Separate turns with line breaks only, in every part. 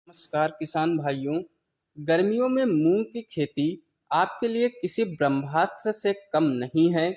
नमस्कार किसान भाइयों। गर्मियों में मूंग की खेती आपके लिए किसी ब्रह्मास्त्र से कम नहीं है।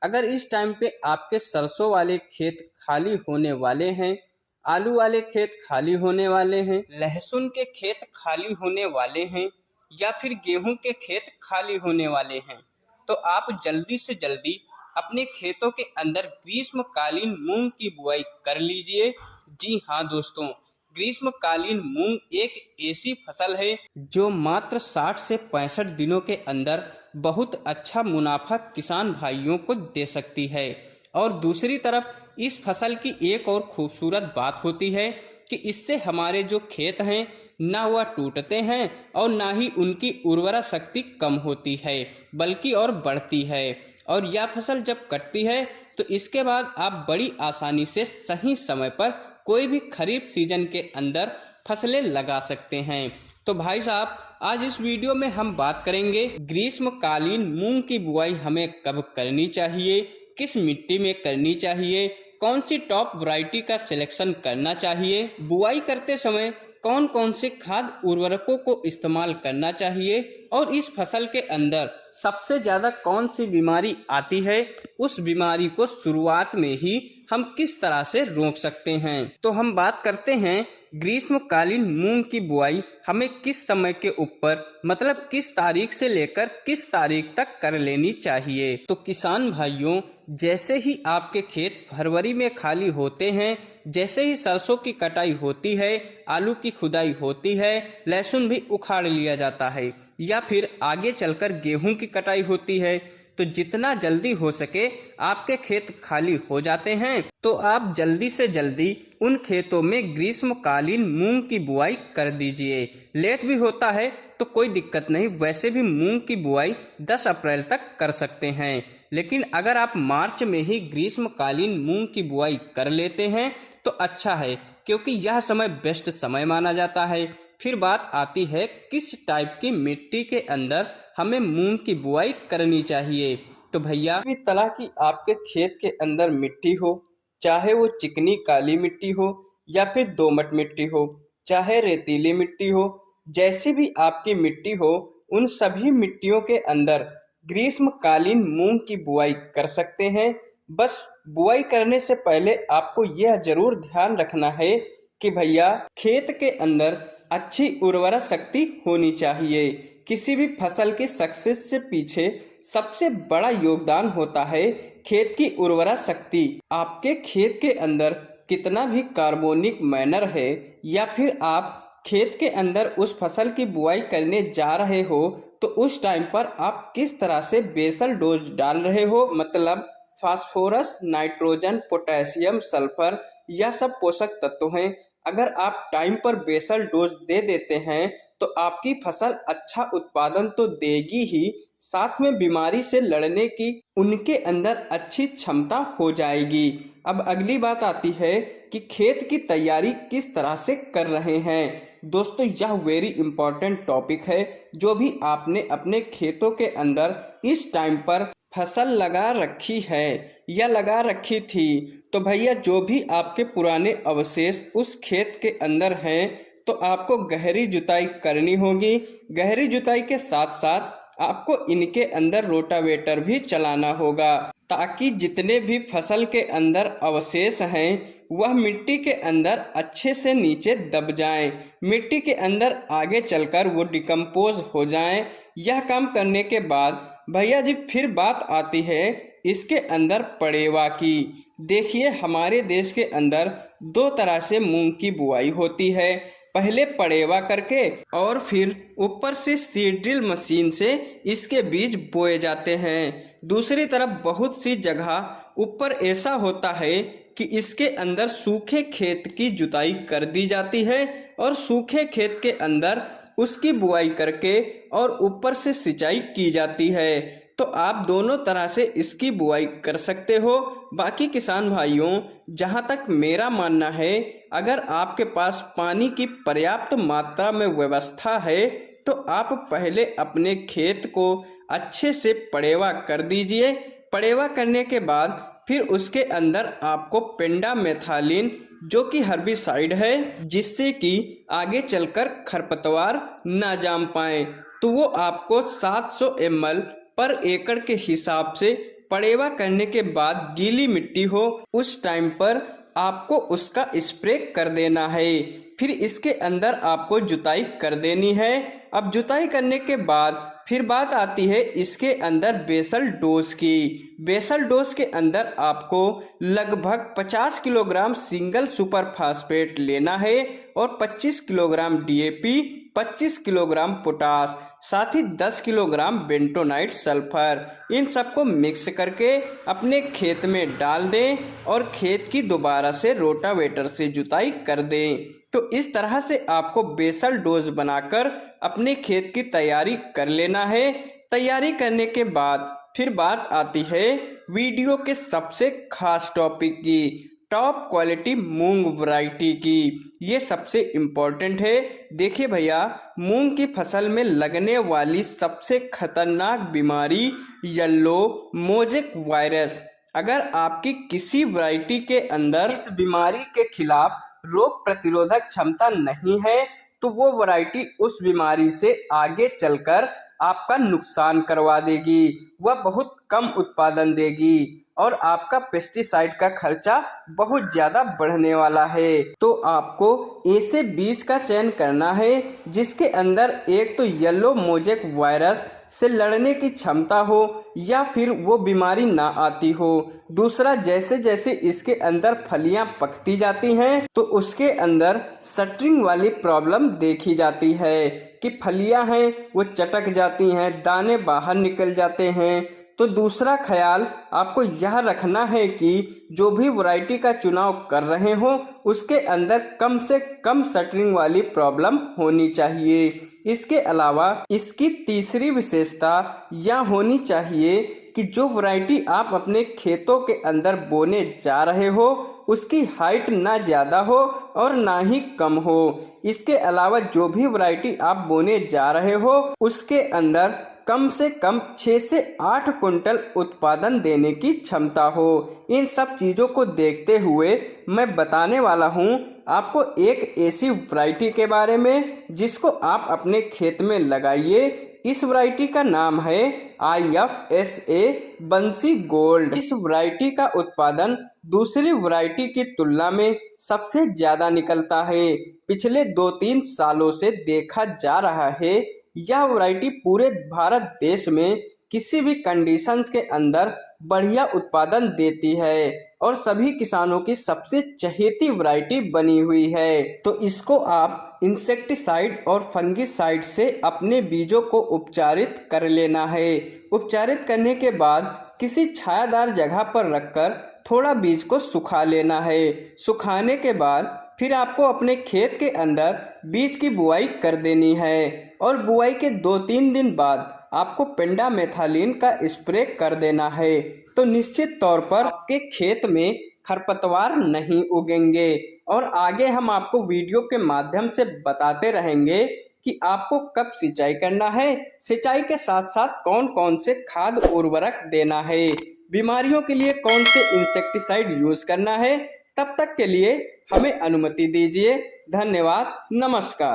अगर इस टाइम पे आपके सरसों वाले खेत खाली होने वाले हैं, आलू वाले खेत खाली होने वाले हैं, लहसुन के खेत खाली होने वाले हैं या फिर गेहूं के खेत खाली होने वाले हैं, तो आप जल्दी से जल्दी अपने खेतों के अंदर ग्रीष्मकालीन मूंग की बुआई कर लीजिए। जी हाँ दोस्तों, ग्रीष्मकालीन मूंग एक ऐसी फसल है जो मात्र 60 से 65 दिनों के अंदर बहुत अच्छा मुनाफा किसान भाइयों को दे सकती है। और दूसरी तरफ इस फसल की एक और खूबसूरत बात होती है कि इससे हमारे जो खेत हैं ना वह टूटते हैं और ना ही उनकी उर्वरा शक्ति कम होती है, बल्कि और बढ़ती है। और यह फसल जब कटती है तो इसके बाद आप बड़ी आसानी से सही समय पर कोई भी खरीफ सीजन के अंदर फसलें लगा सकते हैं। तो भाई साहब, आज इस वीडियो में हम बात करेंगे ग्रीष्मकालीन मूंग की बुआई हमें कब करनी चाहिए, किस मिट्टी में करनी चाहिए, कौन सी टॉप वैरायटी का सिलेक्शन करना चाहिए, बुआई करते समय कौन कौन से खाद उर्वरकों को इस्तेमाल करना चाहिए और इस फसल के अंदर सबसे ज़्यादा कौन सी बीमारी आती है, उस बीमारी को शुरुआत में ही हम किस तरह से रोक सकते हैं। तो हम बात करते हैं ग्रीष्मकालीन मूंग की बुआई हमें किस समय के ऊपर, मतलब किस तारीख से लेकर किस तारीख तक कर लेनी चाहिए। तो किसान भाइयों, जैसे ही आपके खेत फरवरी में खाली होते हैं, जैसे ही सरसों की कटाई होती है, आलू की खुदाई होती है, लहसुन भी उखाड़ लिया जाता है या फिर आगे चलकर गेहूं की कटाई होती है, तो जितना जल्दी हो सके आपके खेत खाली हो जाते हैं तो आप जल्दी से जल्दी उन खेतों में ग्रीष्मकालीन मूंग की बुआई कर दीजिए। लेट भी होता है तो कोई दिक्कत नहीं, वैसे भी मूंग की बुआई 10 अप्रैल तक कर सकते हैं। लेकिन अगर आप मार्च में ही ग्रीष्मकालीन मूंग की बुआई कर लेते हैं तो अच्छा है, क्योंकि यह समय बेस्ट समय माना जाता है। फिर बात आती है किस टाइप की मिट्टी के अंदर हमें मूंग की बुआई करनी चाहिए। तो भैया, भी तरह की आपके खेत के अंदर मिट्टी हो, चाहे वो चिकनी काली मिट्टी हो या फिर दोमट मिट्टी हो, चाहे रेतीली मिट्टी हो, जैसी भी आपकी मिट्टी हो, उन सभी मिट्टियों के अंदर ग्रीष्मकालीन मूंग की बुआई कर सकते हैं। बस बुआई करने से पहले आपको यह जरूर ध्यान रखना है कि भैया खेत के अंदर अच्छी उर्वरा शक्ति होनी चाहिए। किसी भी फसल की सक्सेस से पीछे सबसे बड़ा योगदान होता है खेत की उर्वरा शक्ति। आपके खेत के अंदर कितना भी कार्बोनिक मैनर है या फिर आप खेत के अंदर उस फसल की बुआई करने जा रहे हो तो उस टाइम पर आप किस तरह से बेसल डोज डाल रहे हो, मतलब फास्फोरस, नाइट्रोजन, पोटेशियम, सल्फर, यह सब पोषक तत्व हैं। अगर आप टाइम पर बेसल डोज दे देते हैं तो आपकी फसल अच्छा उत्पादन तो देगी ही, साथ में बीमारी से लड़ने की उनके अंदर अच्छी क्षमता हो जाएगी। अब अगली बात आती है कि खेत की तैयारी किस तरह से कर रहे हैं। दोस्तों, यह वेरी इंपॉर्टेंट टॉपिक है। जो भी आपने अपने खेतों के अंदर इस टाइम पर फसल लगा रखी है या लगा रखी थी, तो भैया जो भी आपके पुराने अवशेष उस खेत के अंदर हैं तो आपको गहरी जुताई करनी होगी। गहरी जुताई के साथ साथ आपको इनके अंदर रोटावेटर भी चलाना होगा, ताकि जितने भी फसल के अंदर अवशेष हैं वह मिट्टी के अंदर अच्छे से नीचे दब जाएं, मिट्टी के अंदर आगे चलकर वो डिकम्पोज हो जाएं। यह काम करने के बाद भैया जी फिर बात आती है इसके अंदर पड़ेवा की। देखिए, हमारे देश के अंदर दो तरह से मूंग की बुआई होती है, पहले पड़ेवा करके और फिर ऊपर से सीड ड्रिल मशीन से इसके बीज बोए जाते हैं। दूसरी तरफ बहुत सी जगह ऊपर ऐसा होता है कि इसके अंदर सूखे खेत की जुताई कर दी जाती है और सूखे खेत के अंदर उसकी बुआई करके और ऊपर से सिंचाई की जाती है। तो आप दोनों तरह से इसकी बुआई कर सकते हो। बाकी किसान भाइयों, जहाँ तक मेरा मानना है, अगर आपके पास पानी की पर्याप्त मात्रा में व्यवस्था है तो आप पहले अपने खेत को अच्छे से पड़ेवा कर दीजिए। पड़ेवा करने के बाद फिर उसके अंदर आपको पेंडामेथालिन जो कि हर्बिसाइड है, जिससे कि आगे चलकर खरपतवार ना जाम पाए। तो वो आपको 700 ml पर एकड़ के हिसाब से पड़ेवा करने के बाद गीली मिट्टी हो उस टाइम पर आपको उसका स्प्रे कर देना है। फिर इसके अंदर आपको जुताई कर देनी है। अब जुताई करने के बाद फिर बात आती है इसके अंदर बेसल डोज की। बेसल डोज के अंदर आपको लगभग 50 किलोग्राम सिंगल सुपर फास्फेट लेना है और 25 किलोग्राम डीएपी, 25 किलोग्राम पोटास, साथ ही 10 किलोग्राम बेंटोनाइट सल्फर, इन सबको मिक्स करके अपने खेत में डाल दें और खेत की दोबारा से रोटावेटर से जुताई कर दें। तो इस तरह से आपको बेसल डोज बनाकर अपने खेत की तैयारी कर लेना है। तैयारी करने के बाद फिर बात आती है वीडियो के सबसे खास टॉपिक की, टॉप क्वालिटी मूंग वैरायटी की। ये सबसे इम्पोर्टेंट है। देखिए भैया, मूंग की फसल में लगने वाली सबसे खतरनाक बीमारी येलो मोजेक वायरस। अगर आपकी किसी वैरायटी के अंदर इस बीमारी के खिलाफ रोग प्रतिरोधक क्षमता नहीं है तो वो वैरायटी उस बीमारी से आगे चलकर आपका नुकसान करवा देगी, वह बहुत कम उत्पादन देगी और आपका पेस्टिसाइड का खर्चा बहुत ज़्यादा बढ़ने वाला है। तो आपको ऐसे बीज का चयन करना है जिसके अंदर एक तो येलो मोजेक वायरस से लड़ने की क्षमता हो या फिर वो बीमारी ना आती हो। दूसरा, जैसे जैसे इसके अंदर फलियां पकती जाती हैं तो उसके अंदर सटरिंग वाली प्रॉब्लम देखी जाती है कि फलियां हैं वो चटक जाती हैं, दाने बाहर निकल जाते हैं। तो दूसरा ख्याल आपको यह रखना है कि जो भी वैरायटी का चुनाव कर रहे हो उसके अंदर कम से कम सटरिंग वाली प्रॉब्लम होनी चाहिए। इसके अलावा इसकी तीसरी विशेषता यह होनी चाहिए कि जो वैरायटी आप अपने खेतों के अंदर बोने जा रहे हो उसकी हाइट ना ज़्यादा हो और ना ही कम हो। इसके अलावा जो भी वैरायटी आप बोने जा रहे हो उसके अंदर कम से कम 6 से 8 कुंटल उत्पादन देने की क्षमता हो। इन सब चीज़ों को देखते हुए मैं बताने वाला हूँ आपको एक ऐसी वैरायटी के बारे में जिसको आप अपने खेत में लगाइए। इस वैरायटी का नाम है IFSA बंसी गोल्ड। इस वैरायटी का उत्पादन दूसरी वैरायटी की तुलना में सबसे ज़्यादा निकलता है। पिछले 2-3 सालों से देखा जा रहा है यह वैरायटी पूरे भारत देश में किसी भी कंडीशंस के अंदर बढ़िया उत्पादन देती है और सभी किसानों की सबसे चहेती वैरायटी बनी हुई है। तो इसको आप इंसेक्टिसाइड और फंगिसाइड से अपने बीजों को उपचारित कर लेना है। उपचारित करने के बाद किसी छायादार जगह पर रखकर थोड़ा बीज को सुखा लेना है। सुखाने के बाद फिर आपको अपने खेत के अंदर बीज की बुआई कर देनी है और बुआई के 2-3 दिन बाद आपको पेंडामेथालिन का स्प्रे कर देना है। तो निश्चित तौर पर आपके खेत में खरपतवार नहीं उगेंगे और आगे हम आपको वीडियो के माध्यम से बताते रहेंगे कि आपको कब सिंचाई करना है, सिंचाई के साथ साथ कौन कौन से खाद उर्वरक देना है, बीमारियों के लिए कौन से इंसेक्टिसाइड यूज करना है। तब तक के लिए हमें अनुमति दीजिए। धन्यवाद, नमस्कार।